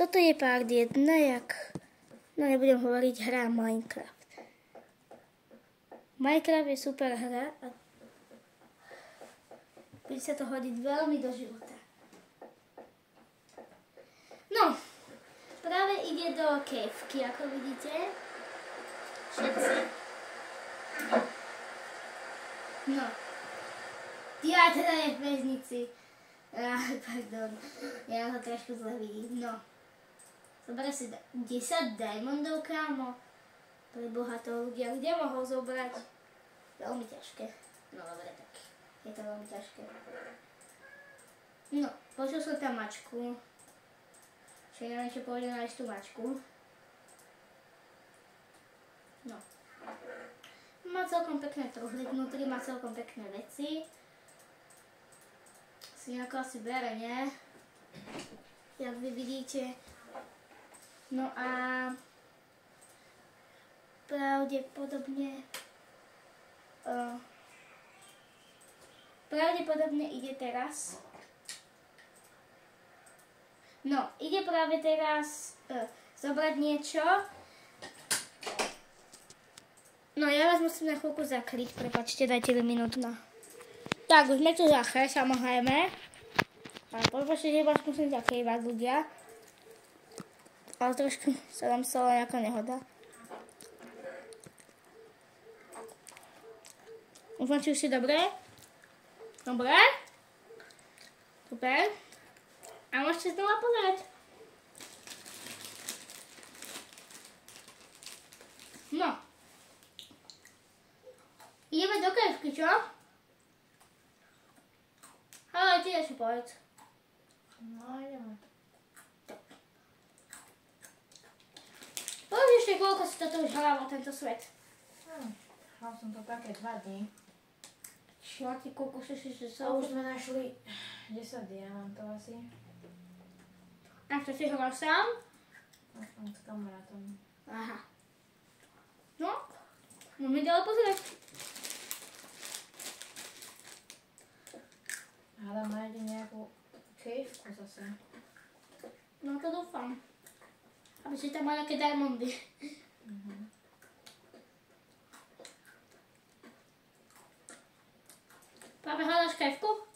Toto je part 1, no nebudem hovoriť, hra Minecraft. Minecraft je super hra a bude sa to hodiť veľmi do života. No, práve ide do kevky, ako vidíte. Všetci. No. Ja teda je v väznici. Pardon, ja ho trošku zle vidím. No. Zoberaj si 10 diamondov, kámo. Pre boha toho ľudia. Kde mohol zobrať? Veľmi ťažké. No dobre, tak. Je to veľmi ťažké. No, počul som tam mačku. Čiže neviem, čo pôjde nájsť tú mačku. No. Má celkom pekné truhly, vnútri má celkom pekné veci. Si nejako asi bere, nie? Jak vy vidíte. No a pravdepodobne ide teraz. No, ide práve teraz zobrať niečo. No, ja vás musím na chvíľku zakryť, prepáčte, dajte mi minútu na... Tak, už sme tu zachre, samozrejme. Ale prepáčte, že vás musím zakrývať, ľudia. Ale trošku sa vám stala nejaká nehoda. Ukončil si dobre? Dobre? Super. A môžete znova pozerať. No. Ideme do kevky, čo? Ale ty ešte povedz. No, ideme. Povedz ešte, koľko si toto už hral o tento svet. Hral som to také 2 dní. Čo, ty koľko si A už sme našli 10 diamantov asi. A to si hral sám? A som s kamarátom. Aha. No, môžeme ďalej pozrieť. Hádam, nájde nejakú kejvku zase. No to dúfam. Aby si tam mal nejaké diamondy. Práve hľadaš kejvku?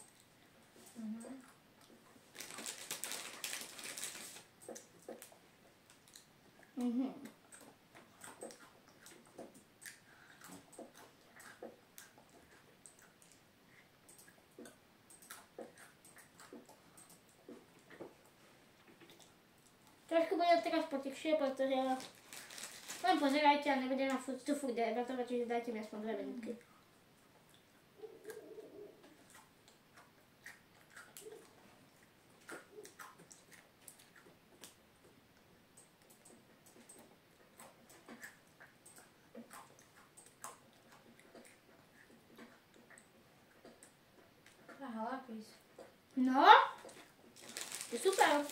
Trošku budem teraz potichšie, pretože len pozerajte a nebudem na tu furt debatovať, čiže dajte mi aspoň 2 minútky. Aha, lápis. No, je super.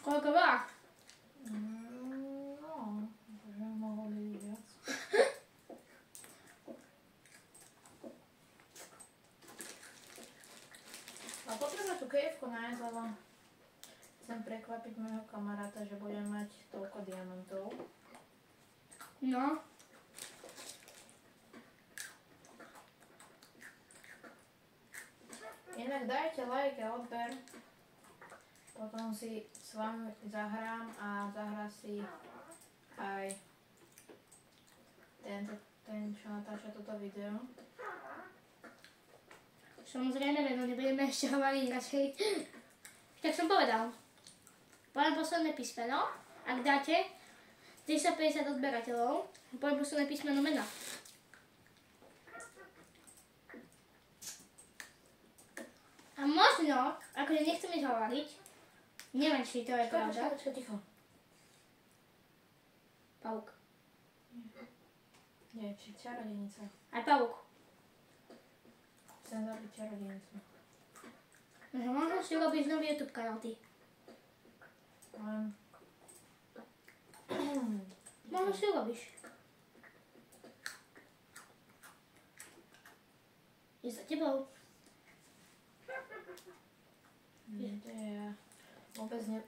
Koľko veľa? No, že mohol byť viac. A potrebujem tú kejvku nájsť, lebo chcem prekvapiť môjho kamaráta, že budem mať toľko diamantov. No. Inak dajte like a odber. Potom si s vami zahrám a zahrá si aj ten, čo natáča toto video. Samozrejme, no nebudeme ešte hovoriť radšej. Tak som povedal. Poviem posledné písmeno. Ak dáte 350 odberateľov, poviem posledné písmeno mena. A možno, akože nechcem ísť hovoriť, neviem, či to je pravda. Počkaj, ticho. Pavúk. Nie, či čarodejnica. Aj pavúk. Chcem zabiť čarodejnicu. Možno si robíš nový YouTube kanál, ty. Možno si urobíš. Je za tebou. Nie, to je ja. Vôbec ne...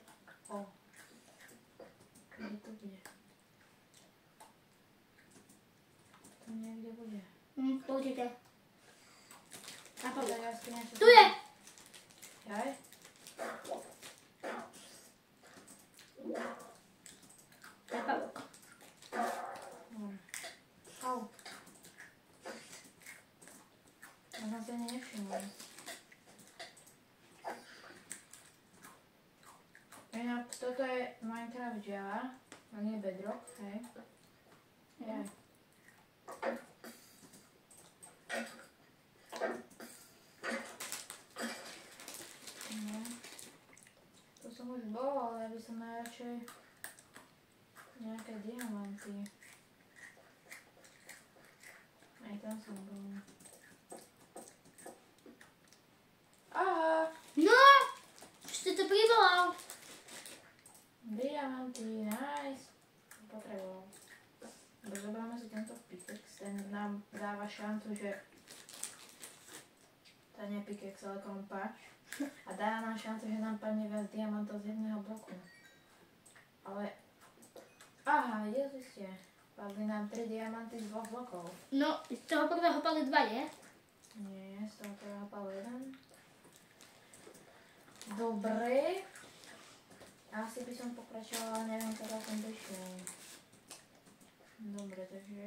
O. Kde to bude? To niekde bude. Určite. A Tá poďme. jaskyňa, čo Tu je! Jaj? To je pavúk. Dobre. Au. Možno si ani nevšimla. Inak, toto je Minecraft Java, a nie Bedrock, hej. Jaj. No. To som už bol, ale ja by som najradšej nejaké diamanty. Aj tam som bol. Aha! No! Už si to privolal. Diamanty, nice. Potreboval. Zobráme si tento pickaxe, ten nám dáva šancu, že to nie je pickaxe, ale krompáč. A dá nám šancu, že nám padne viac diamantov z jedného bloku. Ale... Aha, ježište. Padli nám 3 diamanty z 2 blokov. No, z toho prvého padli 2, nie? Nie, z toho prvého padol 1. Dobre. Asi by som pokračovala, neviem, kada som prišiel. Dobre, takže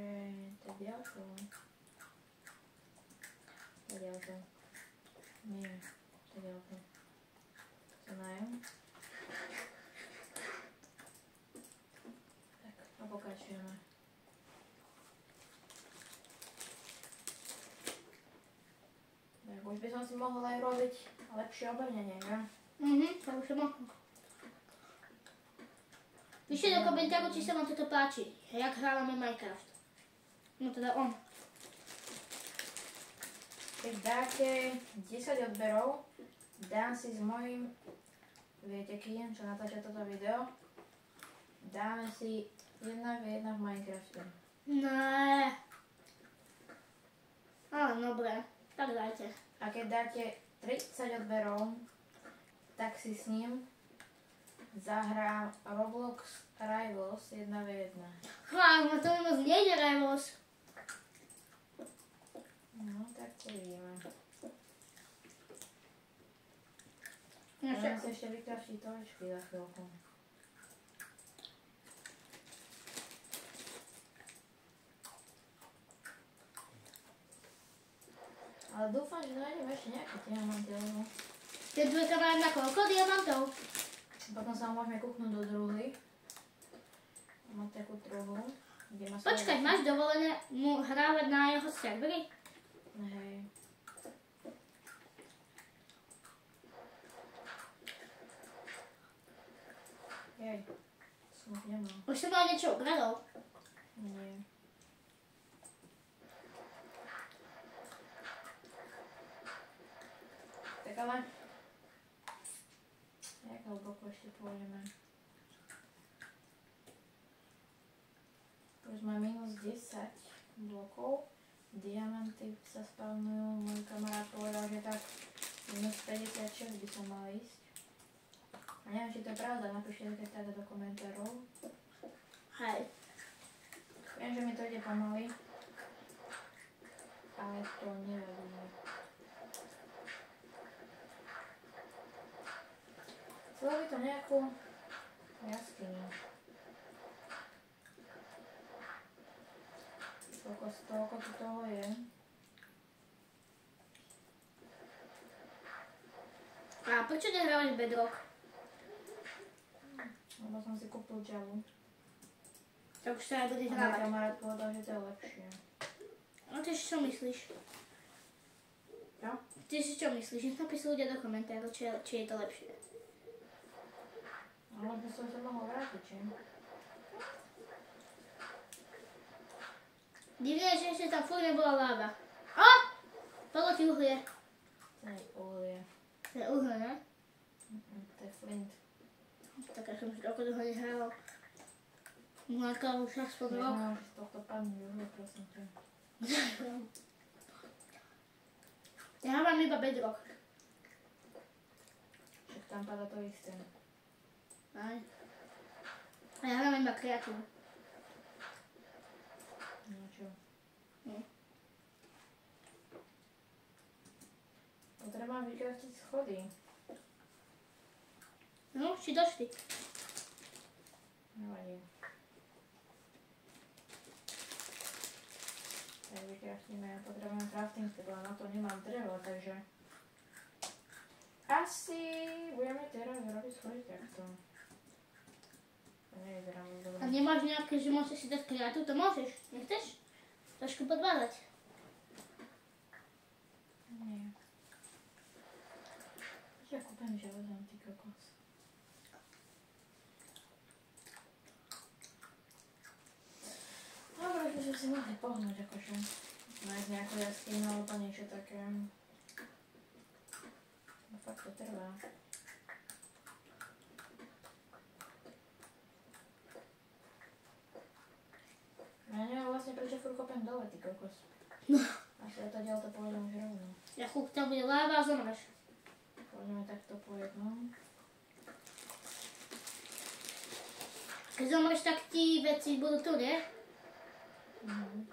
to je ďalšie. To je ďalšie. Nie, to je ďalšie. To sa najem. Tak, a pokračujeme. Tak, už by som si mohla aj robiť lepšie obrnenie, že? To už je mohlo. Píšte do komentáru, či sa vám toto páči. Jak hrávame Minecraft. No teda on. Keď dáte 10 odberov, dám si s mojím, viete kým, čo natáča toto video, dáme si 1v1 v Minecrafte. Ne. Ale dobre, tak dajte. A keď dáte 30 odberov, tak si s ním zahrám Roblox Rivals 1v1. No to mi moc nejde, Rivals. No, tak to vidíme. No, Budem si ešte vykraftiť točky za chvíľku. Ale dúfam, že nájdem ešte nejaké diamanty, lebo Tie dvojka majú na koľko diamantov? potom sa môžeme kúknúť do druhy. Mám takú truhu, kde má Počkaj, máš dovolené mu hrávať na jeho servery? Hej. Jej, som už nemal. Už som mal niečo ukradol. Nie. Tak ale... Jakého bloku ešte pôjdeme? Už máme minus 10 blokov. Diamanty sa spavnujú. Môj kamarát povedal, že tak minus 56 by som mala ísť. A neviem, či to je pravda, napíšte keď tak do komentárov. Hej. Viem, že mi to ide pomaly. Ale to nevadí. Chcelo by to nejakú jaskyňu. Toľko tu toho je. A prečo nehrávaš Bedrock? Lebo som si kúpil Javu. Tak už sa aj budeš A môj hrávať. kamarát povedal, že to je lepšie. No ty si čo myslíš? Čo? Ty si čo myslíš? Nech napíšu ľudia do komentárov, či je to lepšie. Ale by som sa mohol vrátiť, či? Divné, že ešte tam furt nebola láva. Padlo ti uhlie. To je uhlie. To je uhlie, ne? To je flint. Tak ja som už toľko toho nehrával. Mladka už aspoň rok. Nemám z tohto padnúť uhlie, prosím ťa. Ja mám iba bedrock. Však tam padá to isté. Aj. A ja mám iba kreatúru. No čo? Potrebujem vykraftiť schody. No, už ti došli. Nevadí. Tak vykraftíme, potrebujem crafting table, na to nemám drevo, takže asi budeme teraz robiť schody takto. To nevyzerá moc dobre. A nemáš nejaké, že môžeš si dať kreatúru? To môžeš. Nechceš? Trošku podvádzať. Nie. Ja kúpem železom, ty kokos. Dobre, že si mohli pohnúť, akože nájsť nejakú jaskyňu alebo niečo také. No fakt to trvá. Ja neviem vlastne prečo furt kopem dole, ty kokos. No. Asi ja to ďal to pôjdem už rovno. Ja chúc, tam bude láva a zomreš. Pôjdeme takto po jednom. Keď zomreš, tak ti veci budú tu, nie?